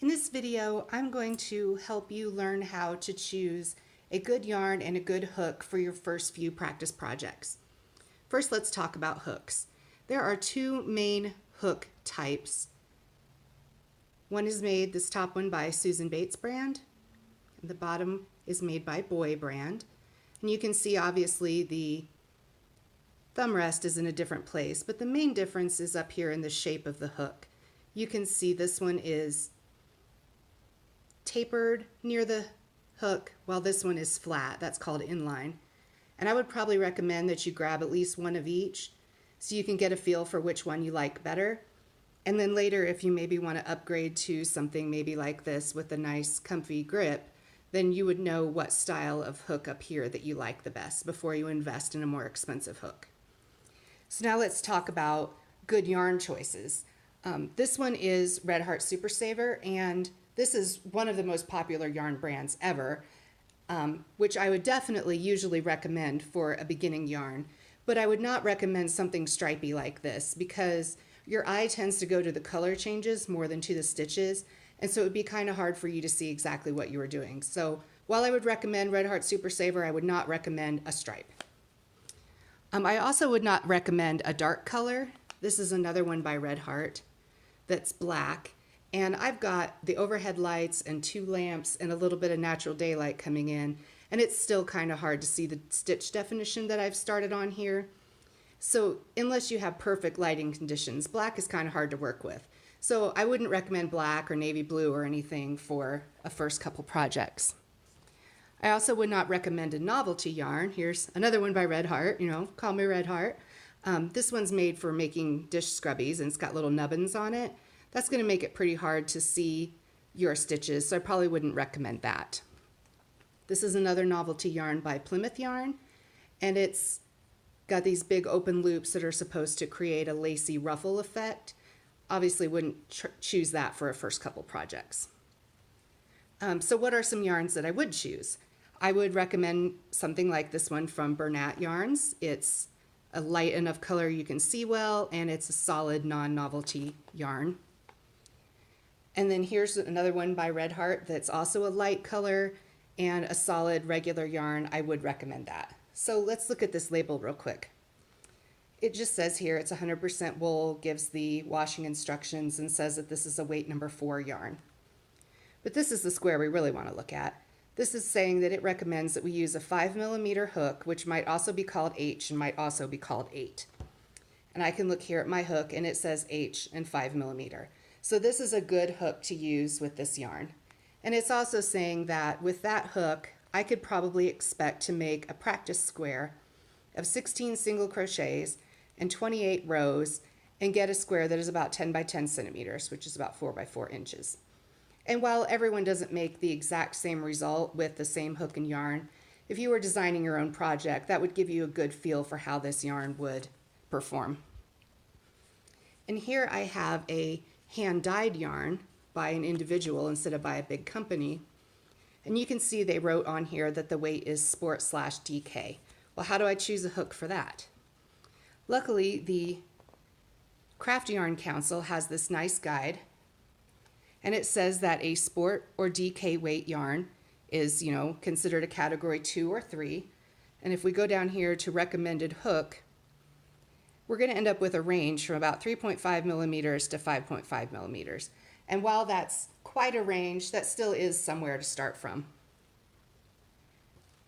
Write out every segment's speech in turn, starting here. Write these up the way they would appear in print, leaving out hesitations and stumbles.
In this video, I'm going to help you learn how to choose a good yarn and a good hook for your first few practice projects. First, let's talk about hooks. There are two main hook types. One is made, this top one, by Susan Bates brand, and the bottom is made by Boy brand. And you can see obviously the thumb rest is in a different place, but the main difference is up here in the shape of the hook. You can see this one is tapered near the hook while this one is flat. That's called inline. And I would probably recommend that you grab at least one of each so you can get a feel for which one you like better. And then later, if you maybe want to upgrade to something maybe like this with a nice comfy grip, then you would know what style of hook up here that you like the best before you invest in a more expensive hook. So now let's talk about good yarn choices. This one is Red Heart Super Saver, and this is one of the most popular yarn brands ever, which I would definitely usually recommend for a beginning yarn, but I would not recommend something stripy like this because your eye tends to go to the color changes more than to the stitches, and so it would be kind of hard for you to see exactly what you were doing. So while I would recommend Red Heart Super Saver, I would not recommend a stripe. I also would not recommend a dark color. This is another one by Red Heart that's black. And I've got the overhead lights and two lamps and a little bit of natural daylight coming in, and it's still kind of hard to see the stitch definition that I've started on here. So unless you have perfect lighting conditions, black is kind of hard to work with. So I wouldn't recommend black or navy blue or anything for a first couple projects. I also would not recommend a novelty yarn. Here's another one by Red Heart, call me Red Heart. This one's made for making dish scrubbies and it's got little nubbins on it. That's going to make it pretty hard to see your stitches, so I probably wouldn't recommend that. This is another novelty yarn by Plymouth Yarn, and it's got these big open loops that are supposed to create a lacy ruffle effect. Obviously wouldn't choose that for a first couple projects. So what are some yarns that I would choose? I would recommend something like this one from Bernat Yarns. It's a light enough color you can see well, and it's a solid non-novelty yarn. And then here's another one by Red Heart that's also a light color and a solid regular yarn. I would recommend that. So let's look at this label real quick. It just says here it's 100% wool, gives the washing instructions, and says that this is a weight number 4 yarn. But this is the square we really want to look at. This is saying that it recommends that we use a 5mm hook, which might also be called H and might also be called 8. And I can look here at my hook and it says H and 5mm. So this is a good hook to use with this yarn. And it's also saying that with that hook, I could probably expect to make a practice square of 16 single crochets and 28 rows and get a square that is about 10 by 10 centimeters, which is about 4 by 4 inches. And while everyone doesn't make the exact same result with the same hook and yarn, if you were designing your own project, that would give you a good feel for how this yarn would perform. And here I have a hand-dyed yarn by an individual instead of by a big company. And you can see they wrote on here that the weight is sport/DK. Well, how do I choose a hook for that? Luckily, the Craft Yarn Council has this nice guide, and it says that a sport or DK weight yarn is, considered a category 2 or 3. And if we go down here to recommended hook, we're going to end up with a range from about 3.5 millimeters to 5.5 millimeters. And while that's quite a range, that still is somewhere to start from.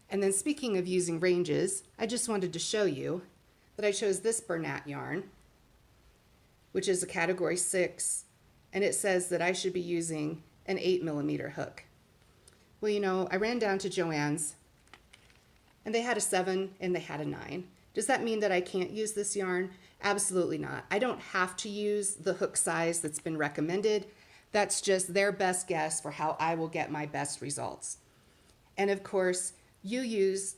And then speaking of using ranges, I just wanted to show you that I chose this Bernat yarn, which is a category 6, and it says that I should be using an 8mm hook. Well, I ran down to Joann's, and they had a 7 and they had a 9. Does that mean that I can't use this yarn? Absolutely not. I don't have to use the hook size that's been recommended. That's just their best guess for how I will get my best results. And of course, you use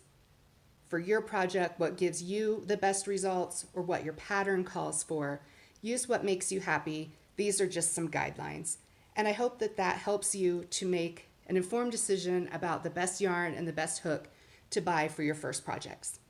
for your project what gives you the best results or what your pattern calls for. Use what makes you happy. These are just some guidelines. And I hope that that helps you to make an informed decision about the best yarn and the best hook to buy for your first projects.